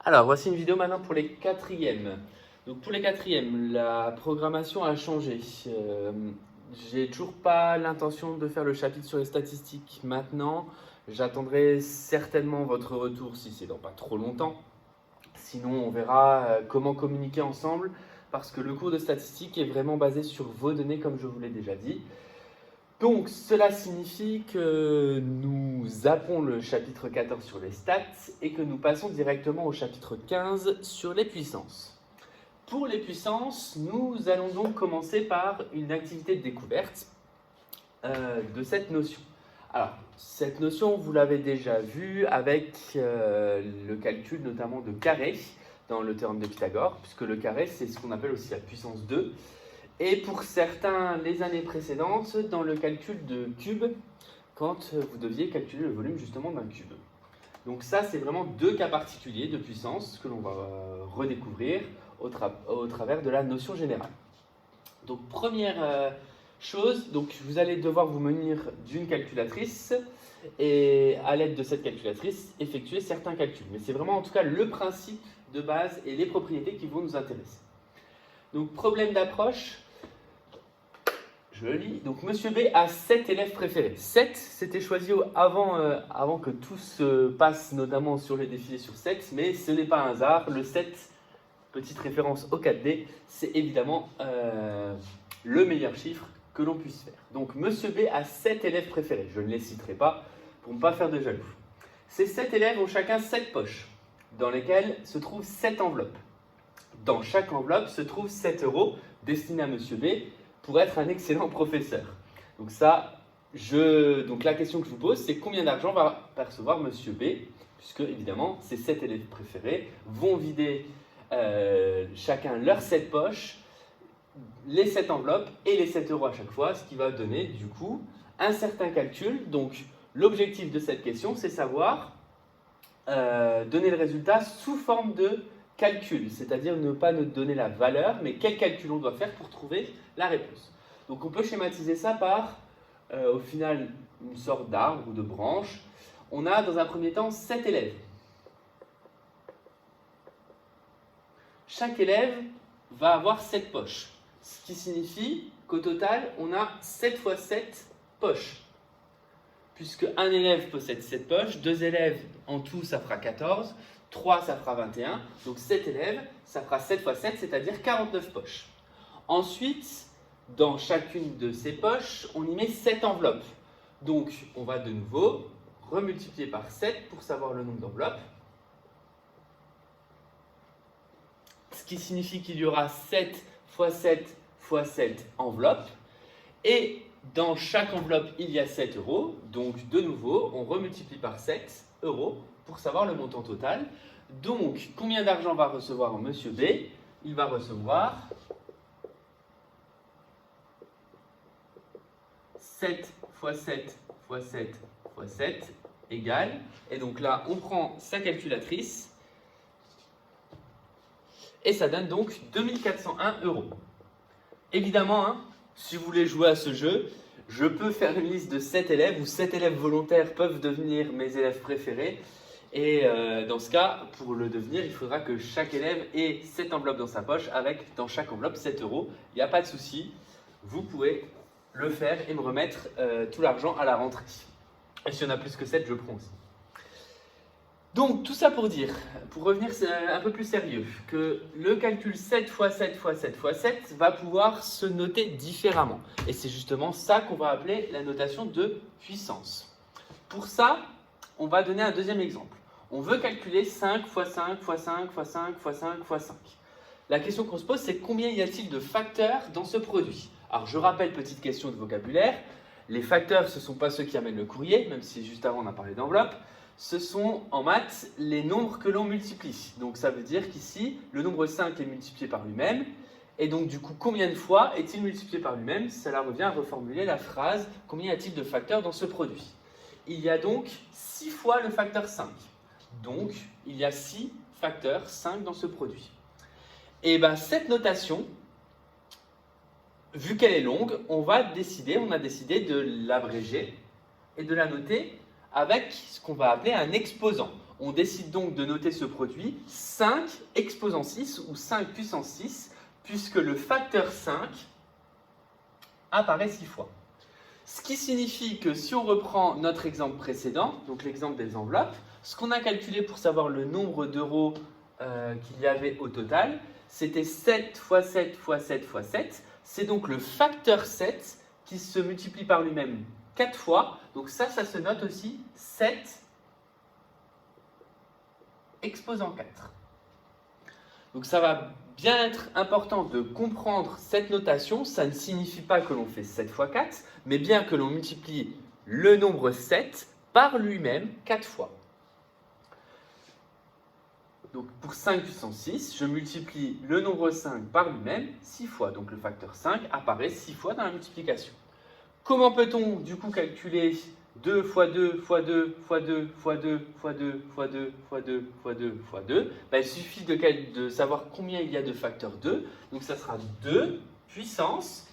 Alors, voici une vidéo maintenant pour les quatrièmes. Donc pour les quatrièmes, la programmation a changé. J'ai toujours pas l'intention de faire le chapitre sur les statistiques maintenant. J'attendrai certainement votre retour si c'est dans pas trop longtemps. Sinon, on verra comment communiquer ensemble parce que le cours de statistique est vraiment basé sur vos données comme je vous l'ai déjà dit. Donc, cela signifie que nous zappons le chapitre 14 sur les stats et que nous passons directement au chapitre 15 sur les puissances. Pour les puissances, nous allons donc commencer par une activité de découverte de cette notion. Alors, cette notion, vous l'avez déjà vue avec le calcul notamment de carré dans le théorème de Pythagore, puisque le carré, c'est ce qu'on appelle aussi la puissance 2. Et pour certains, les années précédentes, dans le calcul de cube, quand vous deviez calculer le volume justement d'un cube. Donc ça, c'est vraiment deux cas particuliers de puissance que l'on va redécouvrir au travers de la notion générale. Donc première chose, donc vous allez devoir vous munir d'une calculatrice et à l'aide de cette calculatrice, effectuer certains calculs. Mais c'est vraiment en tout cas le principe de base et les propriétés qui vont nous intéresser. Donc problème d'approche. Je lis. Donc, Monsieur B a 7 élèves préférés. 7, c'était choisi avant que tout se passe, notamment sur les défilés sur 7, mais ce n'est pas un hasard. Le 7, petite référence au 4D, c'est évidemment le meilleur chiffre que l'on puisse faire. Donc, Monsieur B a 7 élèves préférés. Je ne les citerai pas pour ne pas faire de jaloux. Ces 7 élèves ont chacun 7 poches, dans lesquelles se trouvent 7 enveloppes. Dans chaque enveloppe se trouvent 7 euros destinés à Monsieur B, pour être un excellent professeur. Donc donc la question que je vous pose, c'est combien d'argent va percevoir Monsieur B, puisque évidemment, ces 7 élèves préférés vont vider chacun leurs 7 poches, les 7 enveloppes et les 7 euros à chaque fois, ce qui va donner du coup un certain calcul. Donc l'objectif de cette question, c'est savoir donner le résultat sous forme de calcul, c'est-à-dire ne pas nous donner la valeur, mais quel calcul on doit faire pour trouver la réponse. Donc on peut schématiser ça par, au final, une sorte d'arbre ou de branche. On a dans un premier temps 7 élèves. Chaque élève va avoir 7 poches, ce qui signifie qu'au total, on a 7 fois 7 poches. Puisque un élève possède 7 poches, 2 élèves en tout, ça fera 14, 3, ça fera 21, donc 7 élèves, ça fera 7 fois 7, c'est-à-dire 49 poches. Ensuite, dans chacune de ces poches, on y met 7 enveloppes. Donc, on va de nouveau remultiplier par 7 pour savoir le nombre d'enveloppes. Ce qui signifie qu'il y aura 7 fois 7 fois 7 enveloppes. Et dans chaque enveloppe, il y a 7 euros. Donc, de nouveau, on remultiplie par 7 euros pour savoir le montant total. Donc, combien d'argent va recevoir Monsieur B? Il va recevoir 7 fois 7 fois 7 fois 7 égale. Et donc là, on prend sa calculatrice et ça donne donc 2401 euros. Évidemment, si vous voulez jouer à ce jeu, je peux faire une liste de 7 élèves où 7 élèves volontaires peuvent devenir mes élèves préférés. Et dans ce cas, pour le devenir, il faudra que chaque élève ait 7 enveloppes dans sa poche avec dans chaque enveloppe 7 euros. Il n'y a pas de souci, vous pouvez le faire et me remettre tout l'argent à la rentrée. Et s'il y en a plus que 7, je prends aussi. Donc tout ça pour dire, pour revenir un peu plus sérieux, que le calcul 7 fois 7 fois 7 fois 7 va pouvoir se noter différemment. Et c'est justement ça qu'on va appeler la notation de puissance. Pour ça, on va donner un deuxième exemple. On veut calculer 5 fois 5 fois 5 fois 5 fois 5 fois 5. La question qu'on se pose, c'est combien y a-t-il de facteurs dans ce produit? Alors je rappelle, petite question de vocabulaire, les facteurs ce ne sont pas ceux qui amènent le courrier, même si juste avant on a parlé d'enveloppe. Ce sont en maths les nombres que l'on multiplie. Donc ça veut dire qu'ici, le nombre 5 est multiplié par lui-même. Et donc du coup, combien de fois est-il multiplié par lui-même? Cela revient à reformuler la phrase « Combien y a-t-il de facteurs dans ce produit ?» Il y a donc 6 fois le facteur 5. Donc, il y a 6 facteurs 5 dans ce produit. Et bien cette notation, vu qu'elle est longue, on a décidé de l'abréger et de la noter avec ce qu'on va appeler un exposant. On décide donc de noter ce produit 5 exposant 6 ou 5 puissance 6, puisque le facteur 5 apparaît 6 fois. Ce qui signifie que si on reprend notre exemple précédent, donc l'exemple des enveloppes, ce qu'on a calculé pour savoir le nombre d'euros qu'il y avait au total, c'était 7 fois 7 fois 7 fois 7. C'est donc le facteur 7 qui se multiplie par lui-même 4 fois. Donc ça se note aussi 7 exposant 4. Donc ça va bien être important de comprendre cette notation. Ça ne signifie pas que l'on fait 7 fois 4, mais bien que l'on multiplie le nombre 7 par lui-même 4 fois. Donc pour 5 puissance 6, je multiplie le nombre 5 par lui-même 6 fois. Donc le facteur 5 apparaît 6 fois dans la multiplication. Comment peut-on du coup calculer 2 fois 2 fois 2 fois 2 fois 2 fois 2 fois 2 fois 2 fois 2 fois 2 Il suffit de savoir combien il y a de facteurs 2. Donc ça sera 2 puissance.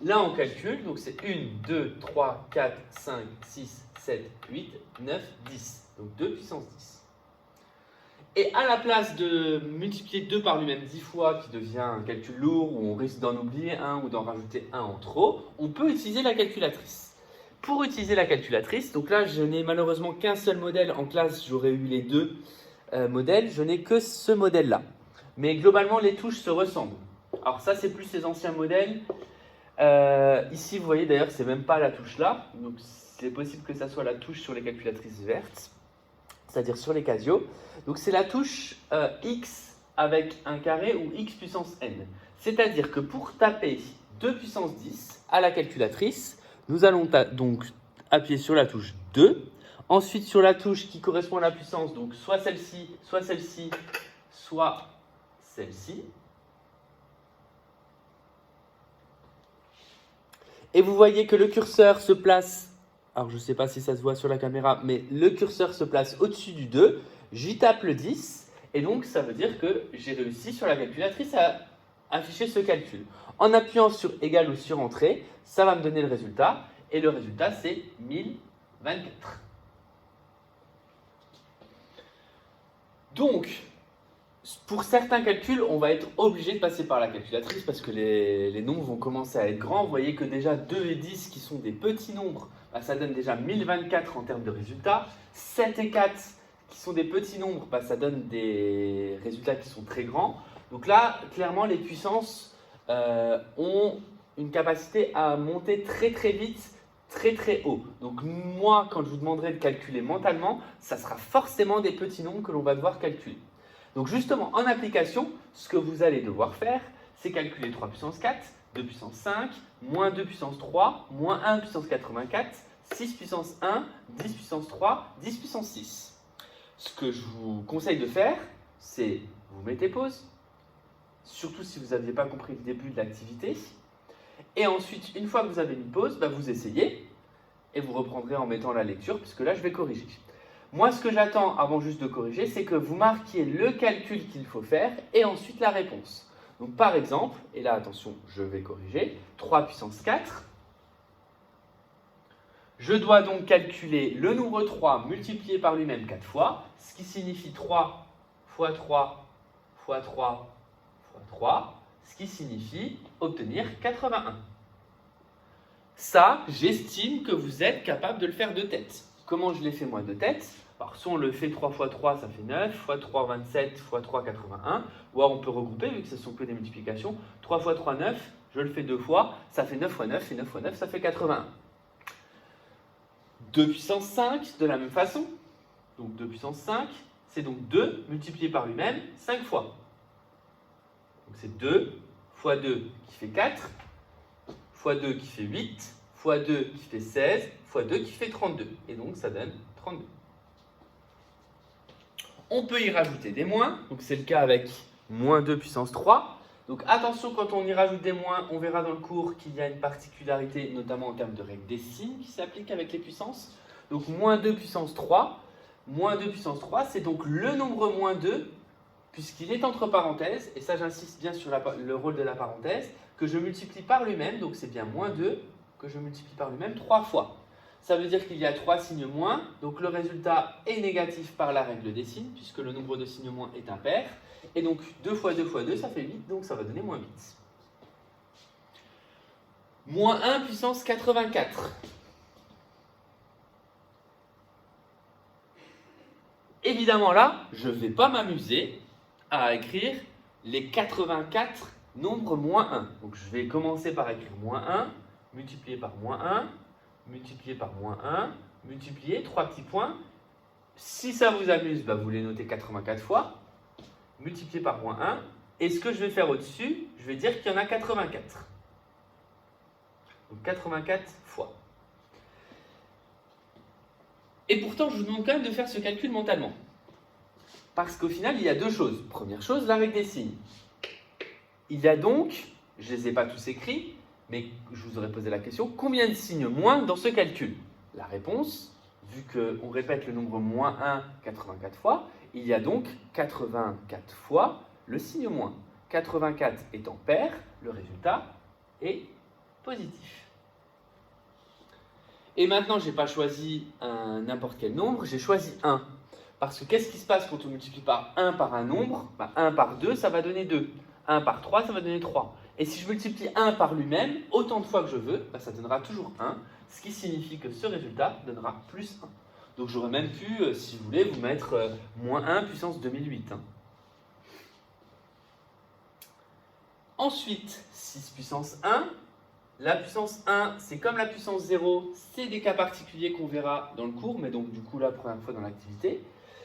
Là on calcule, donc c'est 1, 2, 3, 4, 5, 6, 7, 8, 9, 10. Donc 2 puissance 10. Et à la place de multiplier 2 par lui-même 10 fois, qui devient un calcul lourd, où on risque d'en oublier un ou d'en rajouter un en trop, on peut utiliser la calculatrice. Pour utiliser la calculatrice, donc là je n'ai malheureusement qu'un seul modèle en classe, j'aurais eu les deux modèles, je n'ai que ce modèle-là. Mais globalement les touches se ressemblent. Alors ça c'est plus les anciens modèles. Ici vous voyez d'ailleurs c'est même pas la touche là, donc c'est possible que ça soit la touche sur les calculatrices vertes, c'est-à-dire sur les Casio. Donc c'est la touche X avec un carré ou X puissance N. C'est-à-dire que pour taper 2 puissance 10 à la calculatrice, nous allons donc appuyer sur la touche 2. Ensuite sur la touche qui correspond à la puissance, donc soit celle-ci, soit celle-ci, soit celle-ci. Et vous voyez que le curseur se place, alors je ne sais pas si ça se voit sur la caméra, mais le curseur se place au-dessus du 2. J'y tape le 10 et donc ça veut dire que j'ai réussi sur la calculatrice à afficher ce calcul. En appuyant sur égal ou sur entrée, ça va me donner le résultat et le résultat c'est 1024. Donc, pour certains calculs, on va être obligé de passer par la calculatrice parce que les nombres vont commencer à être grands. Vous voyez que déjà 2 et 10 qui sont des petits nombres, ça donne déjà 1024 en termes de résultats. 7 et 4 qui sont des petits nombres, ça donne des résultats qui sont très grands. Donc là, clairement, les puissances ont une capacité à monter très très vite, très très haut. Donc moi, quand je vous demanderai de calculer mentalement, ça sera forcément des petits nombres que l'on va devoir calculer. Donc justement, en application, ce que vous allez devoir faire, c'est calculer 3 puissance 4, 2 puissance 5, moins 2 puissance 3, moins 1 puissance 84, 6 puissance 1, 10 puissance 3, 10 puissance 6. Ce que je vous conseille de faire, c'est vous mettez pause, surtout si vous n'aviez pas compris le début de l'activité. Et ensuite, une fois que vous avez mis pause, vous essayez et vous reprendrez en mettant la lecture, puisque là, je vais corriger. Moi, ce que j'attends avant juste de corriger, c'est que vous marquiez le calcul qu'il faut faire et ensuite la réponse. Donc, par exemple, et là, attention, je vais corriger, 3 puissance 4. Je dois donc calculer le nombre 3 multiplié par lui-même 4 fois, ce qui signifie 3 fois 3 fois 3 fois 3, ce qui signifie obtenir 81. Ça, j'estime que vous êtes capable de le faire de tête. Comment je l'ai fait moi de tête? Alors, soit on le fait 3 fois 3, ça fait 9, fois 3, 27, fois 3, 81. Ou alors on peut regrouper, vu que ce ne sont que des multiplications. 3 fois 3, 9, je le fais 2 fois, ça fait 9 fois 9, et 9 fois 9, ça fait 81. 2 puissance 5, de la même façon. Donc 2 puissance 5, c'est donc 2 multiplié par lui-même 5 fois. Donc c'est 2 fois 2 qui fait 4, fois 2 qui fait 8, fois 2 qui fait 16, fois 2 qui fait 32. Et donc ça donne 32. On peut y rajouter des moins, donc c'est le cas avec moins 2 puissance 3. Donc attention, quand on y rajoute des moins, on verra dans le cours qu'il y a une particularité, notamment en termes de règle des signes, qui s'applique avec les puissances. Donc moins 2 puissance 3, c'est donc le nombre moins 2, puisqu'il est entre parenthèses, et ça j'insiste bien sur le rôle de la parenthèse, que je multiplie par lui-même, donc c'est bien moins 2 que je multiplie par lui-même 3 fois. Ça veut dire qu'il y a 3 signes moins, donc le résultat est négatif par la règle des signes, puisque le nombre de signes moins est impair. Et donc 2 fois 2 fois 2, ça fait 8, donc ça va donner moins 8. Moins 1 puissance 84. Évidemment là, je ne vais pas m'amuser à écrire les 84 nombres moins 1. Donc je vais commencer par écrire moins 1, multiplié par moins 1, multiplié par moins 1, multiplié, 3 petits points. Si ça vous amuse, vous les notez 84 fois, multiplié par moins 1. Et ce que je vais faire au-dessus, je vais dire qu'il y en a 84. Donc 84 fois. Et pourtant, je vous demande quand même de faire ce calcul mentalement. Parce qu'au final, il y a deux choses. Première chose, la règle des signes. Il y a donc, je ne les ai pas tous écrits, mais je vous aurais posé la question, combien de signes moins dans ce calcul? La réponse, vu qu'on répète le nombre moins 1 84 fois, il y a donc 84 fois le signe moins. 84 étant pair, le résultat est positif. Et maintenant, je n'ai pas choisi n'importe quel nombre, j'ai choisi 1. Parce que qu'est-ce qui se passe quand on multiplie par 1 par un nombre? 1 par 2, ça va donner 2. 1 par 3, ça va donner 3. Et si je multiplie 1 par lui-même, autant de fois que je veux, ça donnera toujours 1, ce qui signifie que ce résultat donnera plus 1. Donc j'aurais même pu, si vous voulez, vous mettre moins 1 puissance 2008. Ensuite, 6 puissance 1. La puissance 1, c'est comme la puissance 0, c'est des cas particuliers qu'on verra dans le cours, mais donc du coup la première fois dans l'activité.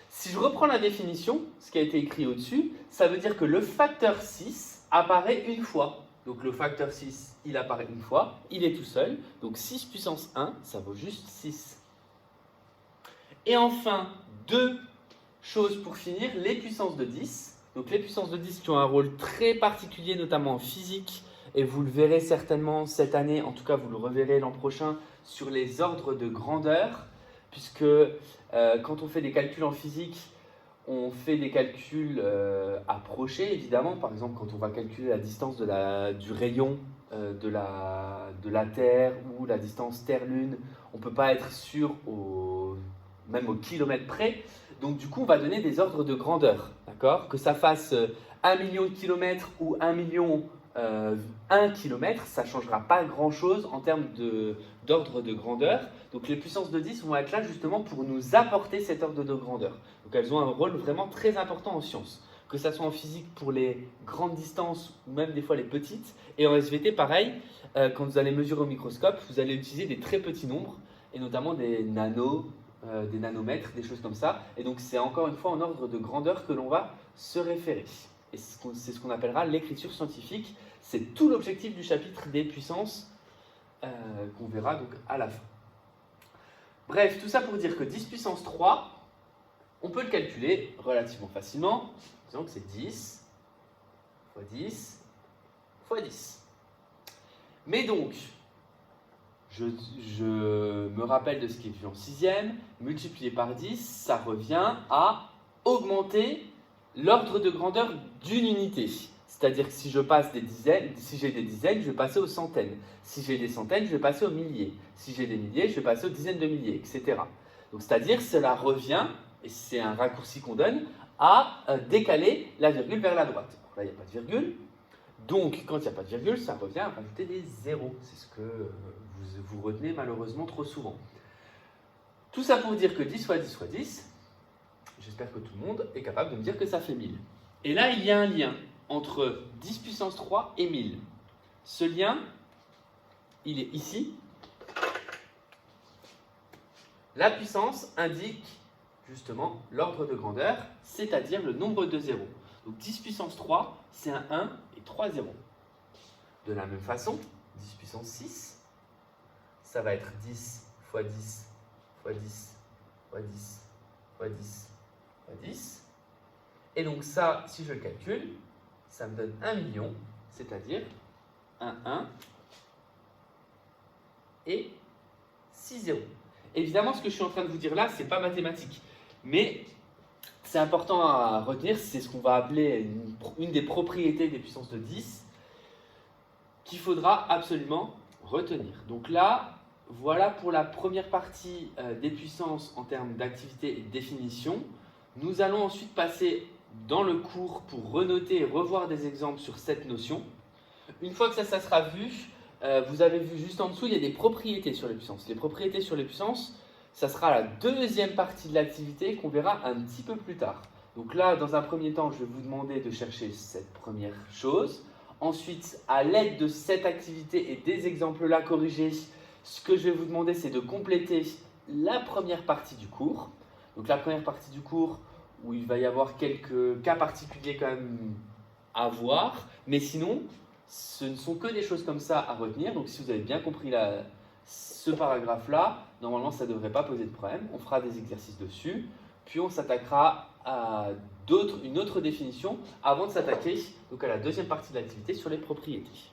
Si je reprends la définition, ce qui a été écrit au-dessus, ça veut dire que le facteur 6 apparaît une fois. Donc le facteur 6, il apparaît une fois, il est tout seul, donc 6 puissance 1, ça vaut juste 6. Et enfin, deux choses pour finir, les puissances de 10. Donc les puissances de 10 qui ont un rôle très particulier, notamment en physique, et vous le verrez certainement cette année, en tout cas vous le reverrez l'an prochain, sur les ordres de grandeur, puisque quand on fait des calculs en physique, on fait des calculs approchés, évidemment. Par exemple, quand on va calculer la distance du rayon de la Terre ou la distance Terre-Lune, on ne peut pas être sûr même au kilomètre près. Donc du coup, on va donner des ordres de grandeur, d'accord? Que ça fasse 1 million de kilomètres ou 1 million 1 km, ça ne changera pas grand-chose en termes d'ordre de grandeur. Donc les puissances de 10 vont être là justement pour nous apporter cet ordre de grandeur. Donc elles ont un rôle vraiment très important en sciences. Que ça soit en physique pour les grandes distances ou même des fois les petites. Et en SVT, pareil, quand vous allez mesurer au microscope, vous allez utiliser des très petits nombres, et notamment des des nanomètres, des choses comme ça. Et donc c'est encore une fois en ordre de grandeur que l'on va se référer. Et c'est ce qu'on appellera l'écriture scientifique. C'est tout l'objectif du chapitre des puissances qu'on verra donc à la fin. Bref, tout ça pour dire que 10 puissance 3, on peut le calculer relativement facilement. Disons que c'est 10 fois 10 fois 10. Mais donc, je me rappelle de ce qui est vu en 6e, multiplié par 10, ça revient à augmenter l'ordre de grandeur d'une unité. C'est-à-dire que si je passe des dizaines, si j'ai des dizaines, je vais passer aux centaines. Si j'ai des centaines, je vais passer aux milliers. Si j'ai des milliers, je vais passer aux dizaines de milliers, etc. Donc c'est-à-dire que cela revient, et c'est un raccourci qu'on donne, à décaler la virgule vers la droite. Alors là, il n'y a pas de virgule. Donc, quand il n'y a pas de virgule, ça revient à rajouter des zéros. C'est ce que vous retenez malheureusement trop souvent. Tout ça pour dire que 10 fois 10 fois 10, j'espère que tout le monde est capable de me dire que ça fait 1000. Et là, il y a un lien entre 10 puissance 3 et 1000. Ce lien, il est ici. La puissance indique justement l'ordre de grandeur, c'est-à-dire le nombre de zéros. Donc 10 puissance 3, c'est un 1 et 3 zéros. De la même façon, 10 puissance 6, ça va être 10 fois 10 fois 10 fois 10 fois 10 fois 10. Et donc ça, si je le calcule, ça me donne 1 million, c'est-à-dire un 1 et 6 zéros. Évidemment, ce que je suis en train de vous dire là, ce n'est pas mathématique. Mais c'est important à retenir, c'est ce qu'on va appeler une des propriétés des puissances de 10 qu'il faudra absolument retenir. Donc là, Voilà pour la première partie des puissances en termes d'activité et de définition. Nous allons ensuite passer dans le cours pour renoter et revoir des exemples sur cette notion. Une fois que ça sera vu, vous avez vu juste en dessous, il y a des propriétés sur les puissances. Les propriétés sur les puissances, ça sera la deuxième partie de l'activité qu'on verra un petit peu plus tard. Donc là, dans un premier temps, je vais vous demander de chercher cette première chose. Ensuite, à l'aide de cette activité et des exemples-là corrigés, ce que je vais vous demander, c'est de compléter la première partie du cours. Donc la première partie du cours où il va y avoir quelques cas particuliers quand même à voir. Mais sinon, ce ne sont que des choses comme ça à retenir. Donc si vous avez bien compris ce paragraphe-là, normalement ça ne devrait pas poser de problème. On fera des exercices dessus. Puis on s'attaquera à une autre définition avant de s'attaquer donc à la deuxième partie de l'activité sur les propriétés.